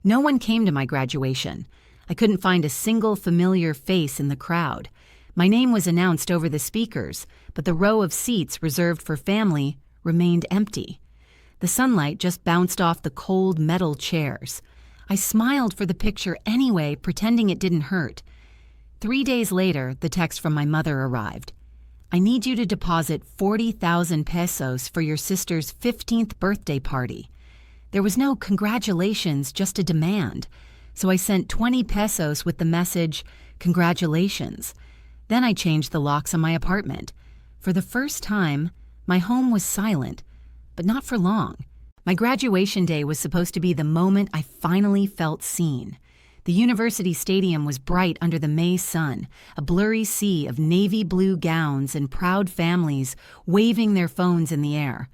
No one came to my graduation. I couldn't find a single familiar face in the crowd. My name was announced over the speakers, but the row of seats reserved for family remained empty. The sunlight just bounced off the cold metal chairs. I smiled for the picture anyway, pretending it didn't hurt. 3 days later, the text from my mother arrived. I need you to deposit 40,000 pesos for your sister's 15th birthday party. There was no congratulations, just a demand. So I sent 20 pesos with the message, congratulations. Then I changed the locks on my apartment. For the first time, my home was silent, but not for long. My graduation day was supposed to be the moment I finally felt seen. The university stadium was bright under the May sun, a blurry sea of navy blue gowns and proud families waving their phones in the air.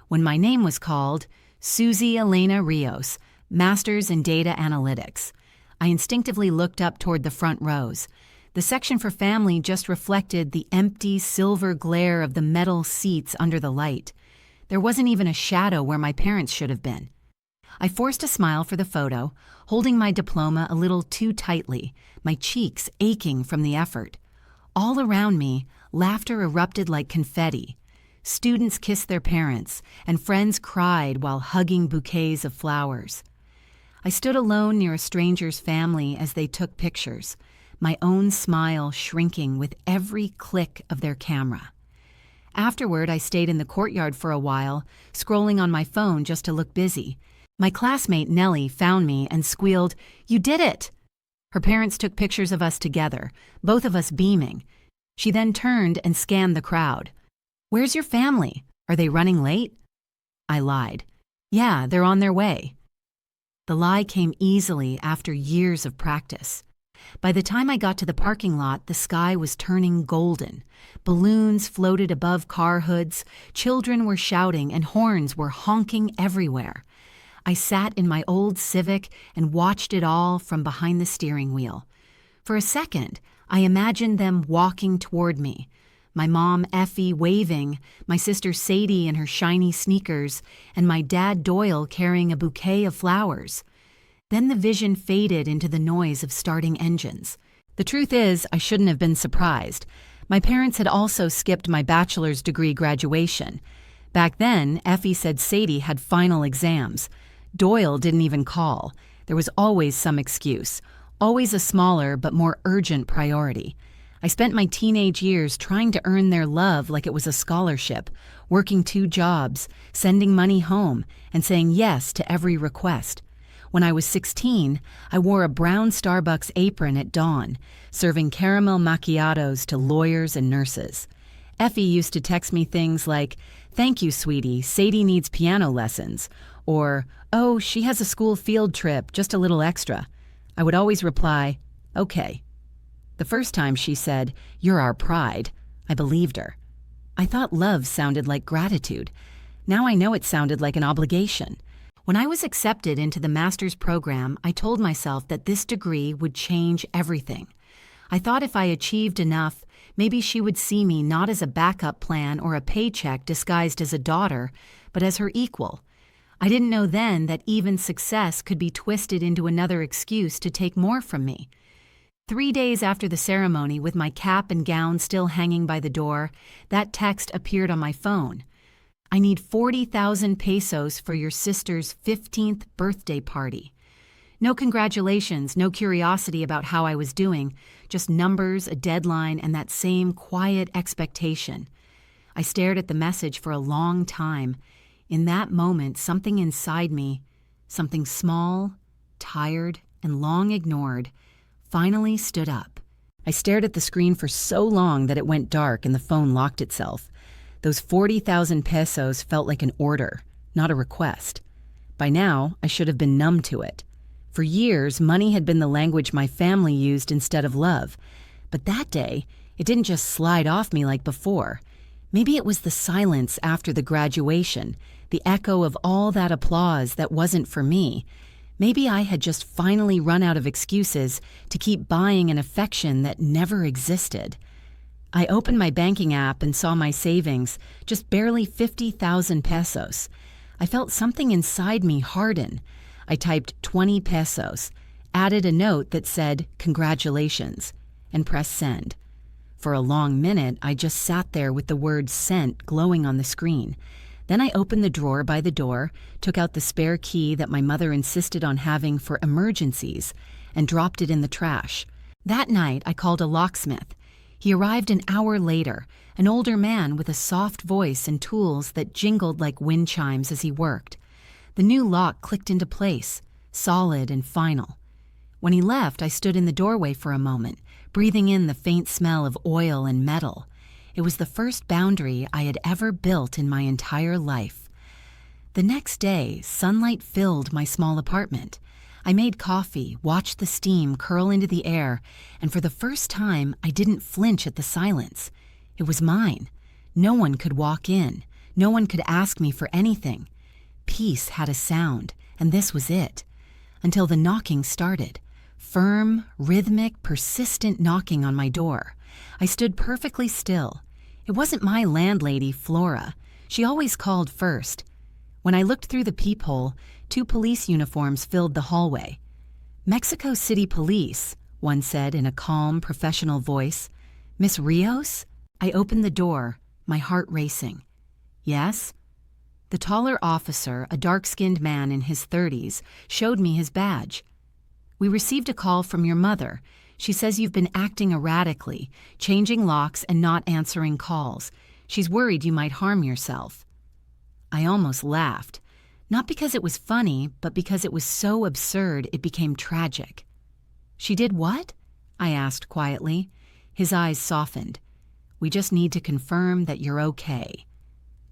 When my name was called, Susie Elena Rios, Masters in Data Analytics. I instinctively looked up toward the front rows. The section for family just reflected the empty silver glare of the metal seats under the light. There wasn't even a shadow where my parents should have been. I forced a smile for the photo, holding my diploma a little too tightly, my cheeks aching from the effort. All around me, laughter erupted like confetti. Students kissed their parents, and friends cried while hugging bouquets of flowers. I stood alone near a stranger's family as they took pictures, my own smile shrinking with every click of their camera. Afterward, I stayed in the courtyard for a while, scrolling on my phone just to look busy. My classmate Nellie found me and squealed, "You did it!" Her parents took pictures of us together, both of us beaming. She then turned and scanned the crowd. "Where's your family? Are they running late?" I lied. "Yeah, they're on their way." The lie came easily after years of practice. By the time I got to the parking lot, the sky was turning golden. Balloons floated above car hoods, children were shouting, and horns were honking everywhere. I sat in my old Civic and watched it all from behind the steering wheel. For a second, I imagined them walking toward me. My mom, Effie, waving, my sister Sadie in her shiny sneakers, and my dad Doyle carrying a bouquet of flowers. Then the vision faded into the noise of starting engines. The truth is, I shouldn't have been surprised. My parents had also skipped my bachelor's degree graduation. Back then, Effie said Sadie had final exams. Doyle didn't even call. There was always some excuse, always a smaller but more urgent priority. I spent my teenage years trying to earn their love like it was a scholarship, working 2 jobs, sending money home, and saying yes to every request. When I was 16, I wore a brown Starbucks apron at dawn, serving caramel macchiatos to lawyers and nurses. Effie used to text me things like, "Thank you, sweetie, Sadie needs piano lessons," or, "Oh, she has a school field trip, just a little extra." I would always reply, "Okay." The first time she said, "You're our pride," I believed her. I thought love sounded like gratitude. Now I know it sounded like an obligation. When I was accepted into the master's program, I told myself that this degree would change everything. I thought if I achieved enough, maybe she would see me not as a backup plan or a paycheck disguised as a daughter, but as her equal. I didn't know then that even success could be twisted into another excuse to take more from me. 3 days after the ceremony, with my cap and gown still hanging by the door, that text appeared on my phone. "I need 40,000 pesos for your sister's 15th birthday party." No congratulations, no curiosity about how I was doing, just numbers, a deadline, and that same quiet expectation. I stared at the message for a long time. In that moment, something inside me, something small, tired, and long ignored, finally stood up. I stared at the screen for so long that it went dark and the phone locked itself. Those 40,000 pesos felt like an order, not a request. By now, I should have been numb to it. For years, money had been the language my family used instead of love. But that day, it didn't just slide off me like before. Maybe it was the silence after the graduation, the echo of all that applause that wasn't for me. Maybe I had just finally run out of excuses to keep buying an affection that never existed. I opened my banking app and saw my savings, just barely 50,000 pesos. I felt something inside me harden. I typed 20 pesos, added a note that said, "Congratulations," and pressed send. For a long minute, I just sat there with the word "sent" glowing on the screen. Then I opened the drawer by the door, took out the spare key that my mother insisted on having for emergencies, and dropped it in the trash. That night, I called a locksmith. He arrived an hour later, an older man with a soft voice and tools that jingled like wind chimes as he worked. The new lock clicked into place, solid and final. When he left, I stood in the doorway for a moment, breathing in the faint smell of oil and metal. It was the first boundary I had ever built in my entire life. The next day, sunlight filled my small apartment. I made coffee, watched the steam curl into the air, and for the first time, I didn't flinch at the silence. It was mine. No one could walk in. No one could ask me for anything. Peace had a sound, and this was it. Until the knocking started. Firm, rhythmic, persistent knocking on my door. I stood perfectly still. It wasn't my landlady, Flora. She always called first. When I looked through the peephole, 2 police uniforms filled the hallway. "Mexico City Police," one said in a calm, professional voice. "Miss Rios?" I opened the door, my heart racing. "Yes?" The taller officer, a dark-skinned man in his 30s, showed me his badge. "We received a call from your mother. She says you've been acting erratically, changing locks and not answering calls. She's worried you might harm yourself." I almost laughed, not because it was funny, but because it was so absurd it became tragic. "She did what?" I asked quietly. His eyes softened. "We just need to confirm that you're okay.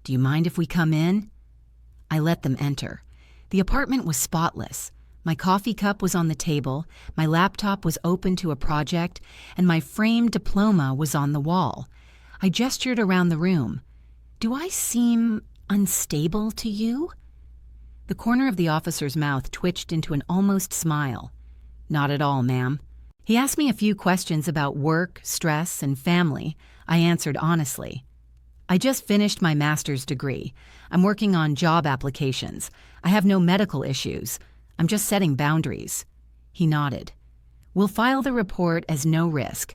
Do you mind if we come in?" I let them enter. The apartment was spotless. My coffee cup was on the table, my laptop was open to a project, and my framed diploma was on the wall. I gestured around the room. "Do I seem unstable to you?" The corner of the officer's mouth twitched into an almost smile. "Not at all, ma'am." He asked me a few questions about work, stress, and family. I answered honestly. "I just finished my master's degree. I'm working on job applications. I have no medical issues. I'm just setting boundaries." He nodded. "We'll file the report as no risk.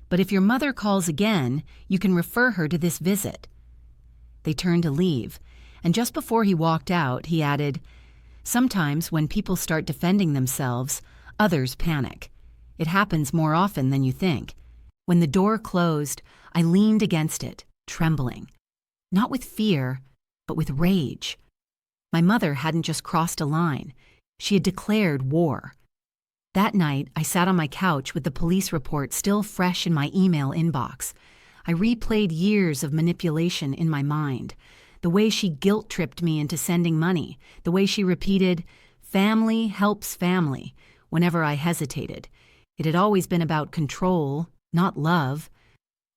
But if your mother calls again, you can refer her to this visit." They turned to leave, and just before he walked out, he added, "Sometimes when people start defending themselves, others panic. It happens more often than you think." When the door closed, I leaned against it, trembling. Not with fear, but with rage. My mother hadn't just crossed a line. She had declared war. That night, I sat on my couch with the police report still fresh in my email inbox. I replayed years of manipulation in my mind. The way she guilt-tripped me into sending money. The way she repeated, "Family helps family," whenever I hesitated. It had always been about control, not love.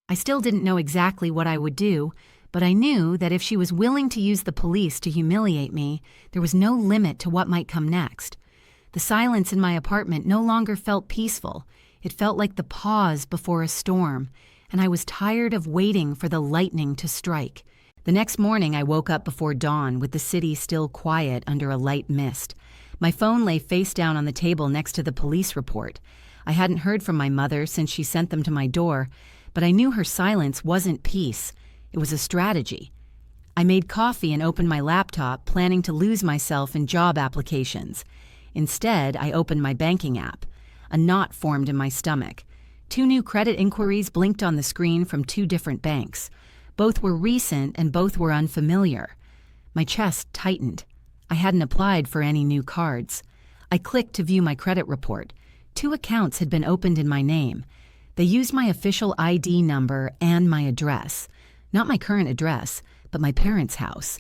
I still didn't know exactly what I would do, but I knew that if she was willing to use the police to humiliate me, there was no limit to what might come next. The silence in my apartment no longer felt peaceful. It felt like the pause before a storm, and I was tired of waiting for the lightning to strike. The next morning, I woke up before dawn with the city still quiet under a light mist. My phone lay face down on the table next to the police report. I hadn't heard from my mother since she sent them to my door, but I knew her silence wasn't peace. It was a strategy. I made coffee and opened my laptop, planning to lose myself in job applications. Instead, I opened my banking app. A knot formed in my stomach. 2 new credit inquiries blinked on the screen from 2 different banks. Both were recent and both were unfamiliar. My chest tightened. I hadn't applied for any new cards. I clicked to view my credit report. 2 accounts had been opened in my name. They used my official ID number and my address. Not my current address, but my parents' house.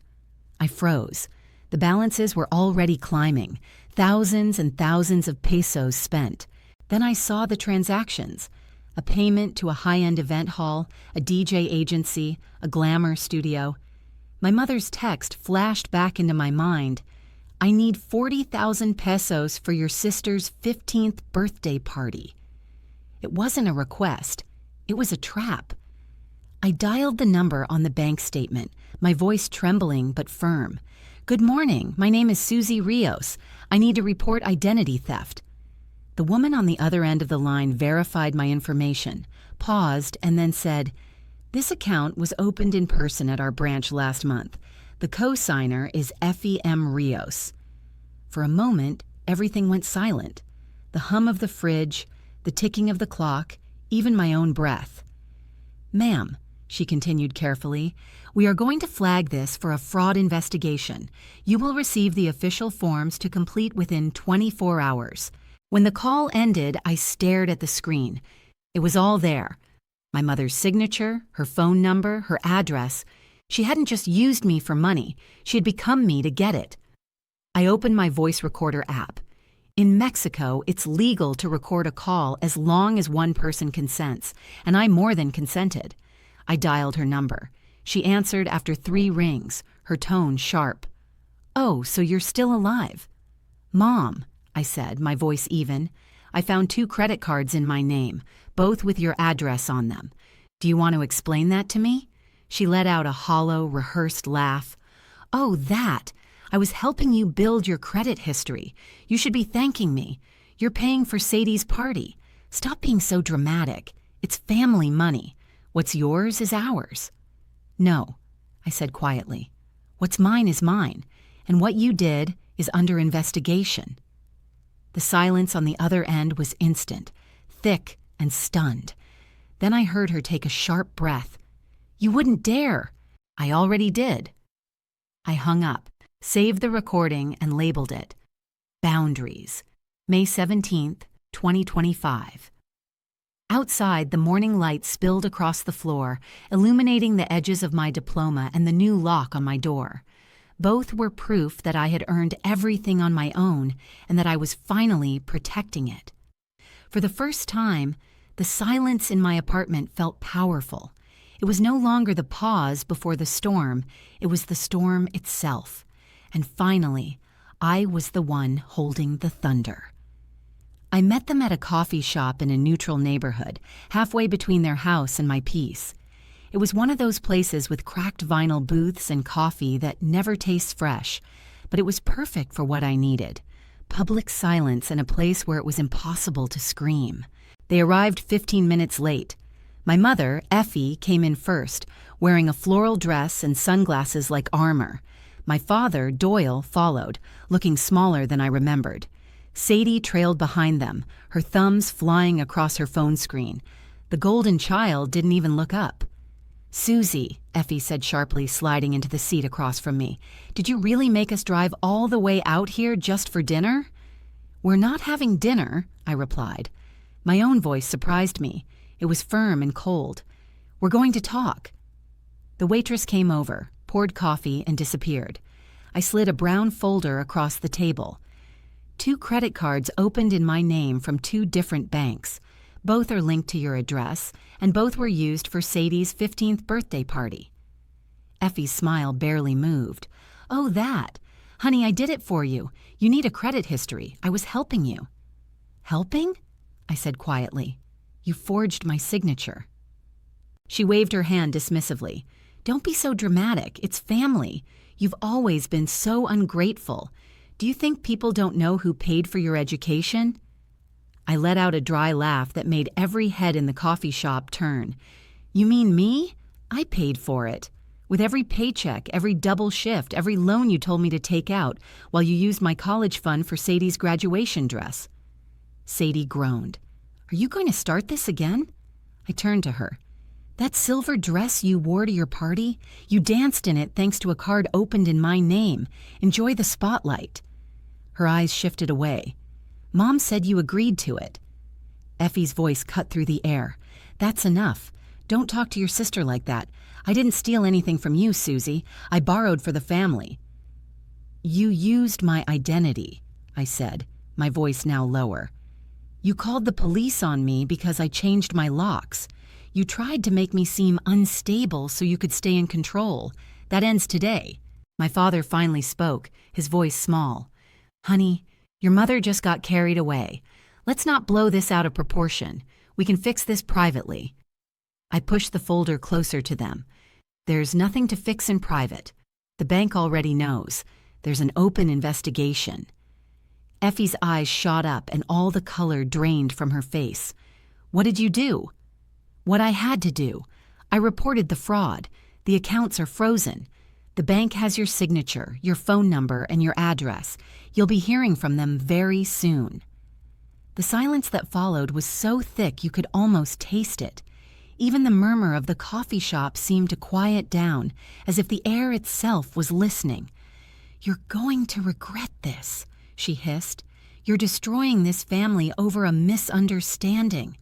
I froze. The balances were already climbing, thousands and thousands of pesos spent. Then I saw the transactions. A payment to a high-end event hall, a DJ agency, a glamour studio. My mother's text flashed back into my mind. "I need 40,000 pesos for your sister's 15th birthday party." It wasn't a request. It was a trap. I dialed the number on the bank statement, my voice trembling but firm. "Good morning. My name is Susie Rios. I need to report identity theft." The woman on the other end of the line verified my information, paused, and then said, "This account was opened in person at our branch last month. The co-signer is Effie M. Rios." For a moment, everything went silent. The hum of the fridge, the ticking of the clock, even my own breath. "Ma'am," she continued carefully, "we are going to flag this for a fraud investigation. You will receive the official forms to complete within 24 hours. When the call ended, I stared at the screen. It was all there. My mother's signature, her phone number, her address. She hadn't just used me for money. She had become me to get it. I opened my voice recorder app. In Mexico, it's legal to record a call as long as one person consents, and I more than consented. I dialed her number. She answered after 3 rings, her tone sharp. "Oh, so you're still alive." "Mom," I said, my voice even, "I found 2 credit cards in my name, both with your address on them. Do you want to explain that to me?" She let out a hollow, rehearsed laugh. "Oh, that! I was helping you build your credit history. You should be thanking me. You're paying for Sadie's party. Stop being so dramatic. It's family money. What's yours is ours." "No," I said quietly. "What's mine is mine, and what you did is under investigation." The silence on the other end was instant, thick and stunned. Then I heard her take a sharp breath. "You wouldn't dare." "I already did." I hung up, saved the recording, and labeled it Boundaries, May 17th, 2025. Outside, the morning light spilled across the floor, illuminating the edges of my diploma and the new lock on my door. Both were proof that I had earned everything on my own and that I was finally protecting it. For the first time, the silence in my apartment felt powerful. It was no longer the pause before the storm, it was the storm itself. And finally, I was the one holding the thunder. I met them at a coffee shop in a neutral neighborhood, halfway between their house and my peace. It was one of those places with cracked vinyl booths and coffee that never tastes fresh, but it was perfect for what I needed. Public silence in a place where it was impossible to scream. They arrived 15 minutes late. My mother, Effie, came in first, wearing a floral dress and sunglasses like armor. My father, Doyle, followed, looking smaller than I remembered. Sadie trailed behind them, her thumbs flying across her phone screen. The golden child didn't even look up. "Susie," Effie said sharply, sliding into the seat across from me, "did you really make us drive all the way out here just for dinner?" "We're not having dinner," I replied. My own voice surprised me. It was firm and cold. "We're going to talk." The waitress came over, poured coffee, and disappeared. I slid a brown folder across the table. 2 credit cards opened in my name from 2 different banks. Both are linked to your address, and both were used for Sadie's 15th birthday party. Effie's smile barely moved. "Oh, that. Honey, I did it for you. You need a credit history. I was helping you." "Helping?" I said quietly. "You forged my signature." She waved her hand dismissively. "Don't be so dramatic. It's family. You've always been so ungrateful. Do you think people don't know who paid for your education?" I let out a dry laugh that made every head in the coffee shop turn. "You mean me? I paid for it. With every paycheck, every double shift, every loan you told me to take out, while you used my college fund for Sadie's graduation dress." Sadie groaned. "Are you going to start this again?" I turned to her. "That silver dress you wore to your party? You danced in it thanks to a card opened in my name. Enjoy the spotlight." Her eyes shifted away. "Mom said you agreed to it." Effie's voice cut through the air. "That's enough. Don't talk to your sister like that. I didn't steal anything from you, Susie. I borrowed for the family." "You used my identity," I said, my voice now lower. "You called the police on me because I changed my locks. You tried to make me seem unstable so you could stay in control. That ends today." My father finally spoke, his voice small. "Honey, your mother just got carried away. Let's not blow this out of proportion. We can fix this privately." I pushed the folder closer to them. "There's nothing to fix in private. The bank already knows. There's an open investigation." Effie's eyes shot up and all the color drained from her face. "What did you do?" "What I had to do. I reported the fraud. The accounts are frozen. The bank has your signature, your phone number, and your address. You'll be hearing from them very soon." The silence that followed was so thick you could almost taste it. Even the murmur of the coffee shop seemed to quiet down, as if the air itself was listening. "You're going to regret this," she hissed. "You're destroying this family over a misunderstanding."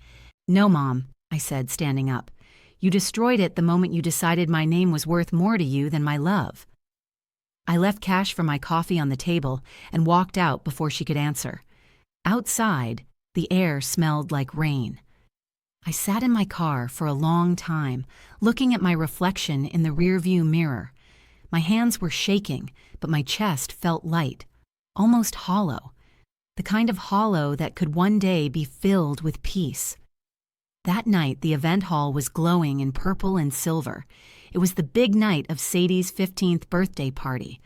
"No, Mom," I said, standing up. "You destroyed it the moment you decided my name was worth more to you than my love." I left cash for my coffee on the table and walked out before she could answer. Outside, the air smelled like rain. I sat in my car for a long time, looking at my reflection in the rearview mirror. My hands were shaking, but my chest felt light, almost hollow, the kind of hollow that could one day be filled with peace. That night, the event hall was glowing in purple and silver. It was the big night of Sadie's 15th birthday party.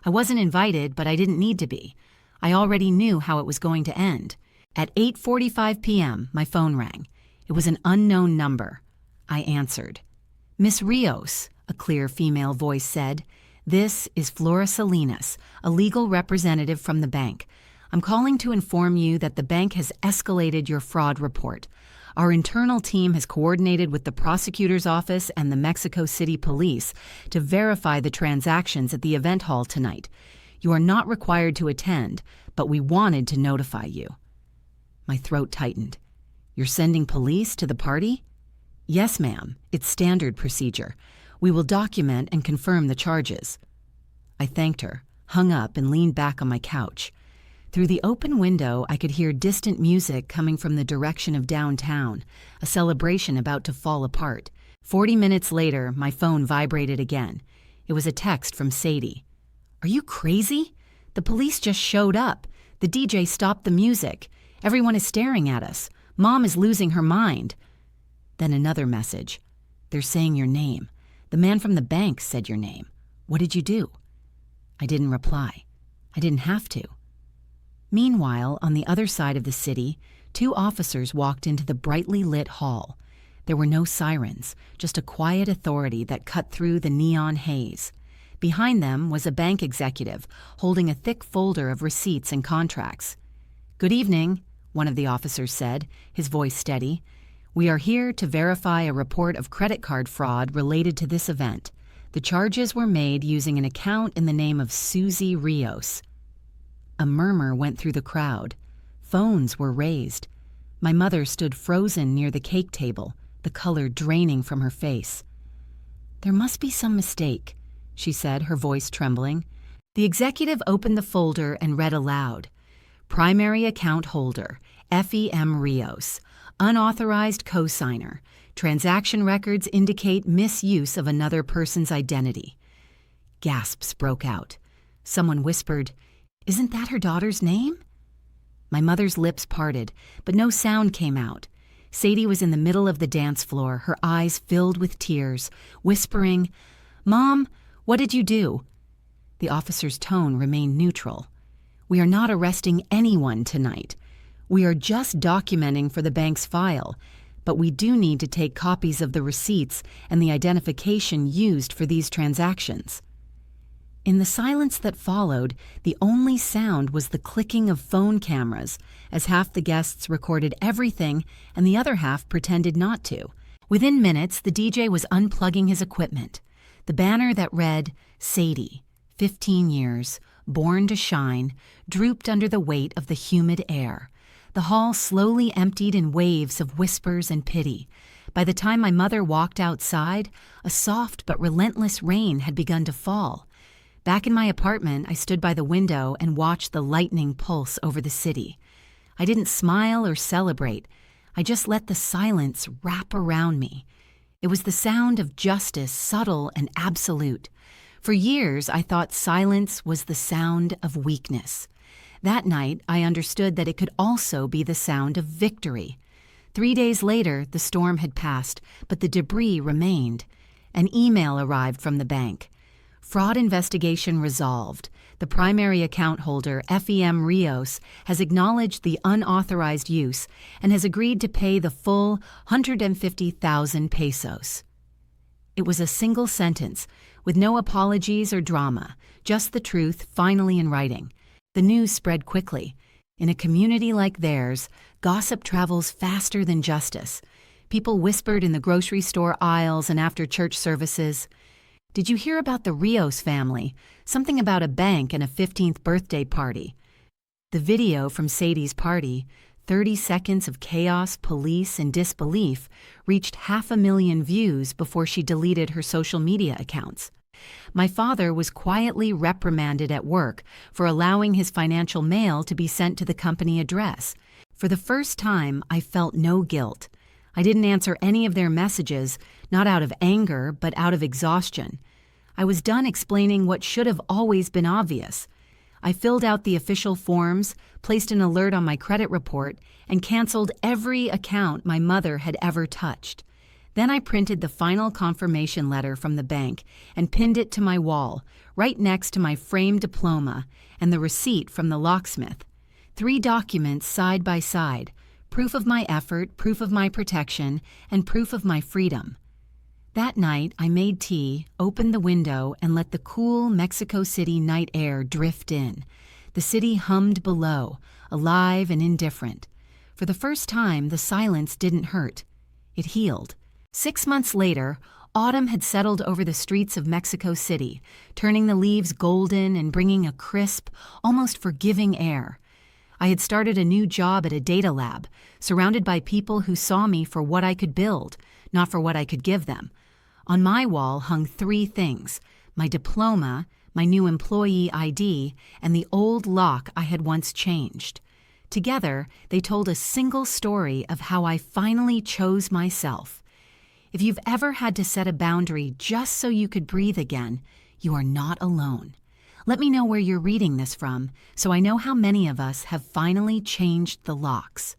I wasn't invited, but I didn't need to be. I already knew how it was going to end. At 8:45 p.m., my phone rang. It was an unknown number. I answered. "Miss Rios," a clear female voice said. "This is Flora Salinas, a legal representative from the bank. I'm calling to inform you that the bank has escalated your fraud report. Our internal team has coordinated with the prosecutor's office and the Mexico City police to verify the transactions at the event hall tonight. You are not required to attend, but we wanted to notify you." My throat tightened. "You're sending police to the party?" "Yes, ma'am. It's standard procedure. We will document and confirm the charges." I thanked her, hung up, and leaned back on my couch. Through the open window, I could hear distant music coming from the direction of downtown, a celebration about to fall apart. 40 minutes later, my phone vibrated again. It was a text from Sadie. "Are you crazy? The police just showed up. The DJ stopped the music. Everyone is staring at us. Mom is losing her mind." Then another message. "They're saying your name. The man from the bank said your name. What did you do?" I didn't reply. I didn't have to. Meanwhile, on the other side of the city, 2 officers walked into the brightly lit hall. There were no sirens, just a quiet authority that cut through the neon haze. Behind them was a bank executive holding a thick folder of receipts and contracts. "Good evening," one of the officers said, his voice steady. "We are here to verify a report of credit card fraud related to this event. The charges were made using an account in the name of Susie Rios." A murmur went through the crowd. Phones were raised. My mother stood frozen near the cake table, the color draining from her face. "There must be some mistake," she said, her voice trembling. The executive opened the folder and read aloud. "Primary account holder, Effie M. Rios. Unauthorized cosigner. Transaction records indicate misuse of another person's identity." Gasps broke out. Someone whispered, "Isn't that her daughter's name?" My mother's lips parted, but no sound came out. Sadie was in the middle of the dance floor, her eyes filled with tears, whispering, "Mom, what did you do?" The officer's tone remained neutral. "We are not arresting anyone tonight. We are just documenting for the bank's file, but we do need to take copies of the receipts and the identification used for these transactions." In the silence that followed, the only sound was the clicking of phone cameras, as half the guests recorded everything and the other half pretended not to. Within minutes, the DJ was unplugging his equipment. The banner that read, "Sadie, 15 years, born to shine," drooped under the weight of the humid air. The hall slowly emptied in waves of whispers and pity. By the time my mother walked outside, a soft but relentless rain had begun to fall. Back in my apartment, I stood by the window and watched the lightning pulse over the city. I didn't smile or celebrate. I just let the silence wrap around me. It was the sound of justice, subtle and absolute. For years, I thought silence was the sound of weakness. That night, I understood that it could also be the sound of victory. 3 days later, the storm had passed, but the debris remained. An email arrived from the bank. Fraud investigation resolved. The primary account holder, FEM Rios, has acknowledged the unauthorized use and has agreed to pay the full 150,000 pesos. It was a single sentence, with no apologies or drama, just the truth finally in writing. The news spread quickly. In a community like theirs, gossip travels faster than justice. People whispered in the grocery store aisles and after church services. "Did you hear about the Rios family? Something about a bank and a 15th birthday party." The video from Sadie's party, 30 seconds of chaos, police, and disbelief, reached 500,000 views before she deleted her social media accounts. My father was quietly reprimanded at work for allowing his financial mail to be sent to the company address. For the first time, I felt no guilt. I didn't answer any of their messages, not out of anger, but out of exhaustion. I was done explaining what should have always been obvious. I filled out the official forms, placed an alert on my credit report, and canceled every account my mother had ever touched. Then I printed the final confirmation letter from the bank and pinned it to my wall, right next to my framed diploma and the receipt from the locksmith. 3 documents side by side, proof of my effort, proof of my protection, and proof of my freedom. That night, I made tea, opened the window, and let the cool Mexico City night air drift in. The city hummed below, alive and indifferent. For the first time, the silence didn't hurt. It healed. 6 months later, autumn had settled over the streets of Mexico City, turning the leaves golden and bringing a crisp, almost forgiving air. I had started a new job at a data lab, surrounded by people who saw me for what I could build, not for what I could give them. On my wall hung 3 things: my diploma, my new employee ID, and the old lock I had once changed. Together, they told a single story of how I finally chose myself. If you've ever had to set a boundary just so you could breathe again, you are not alone. Let me know where you're reading this from, so I know how many of us have finally changed the locks.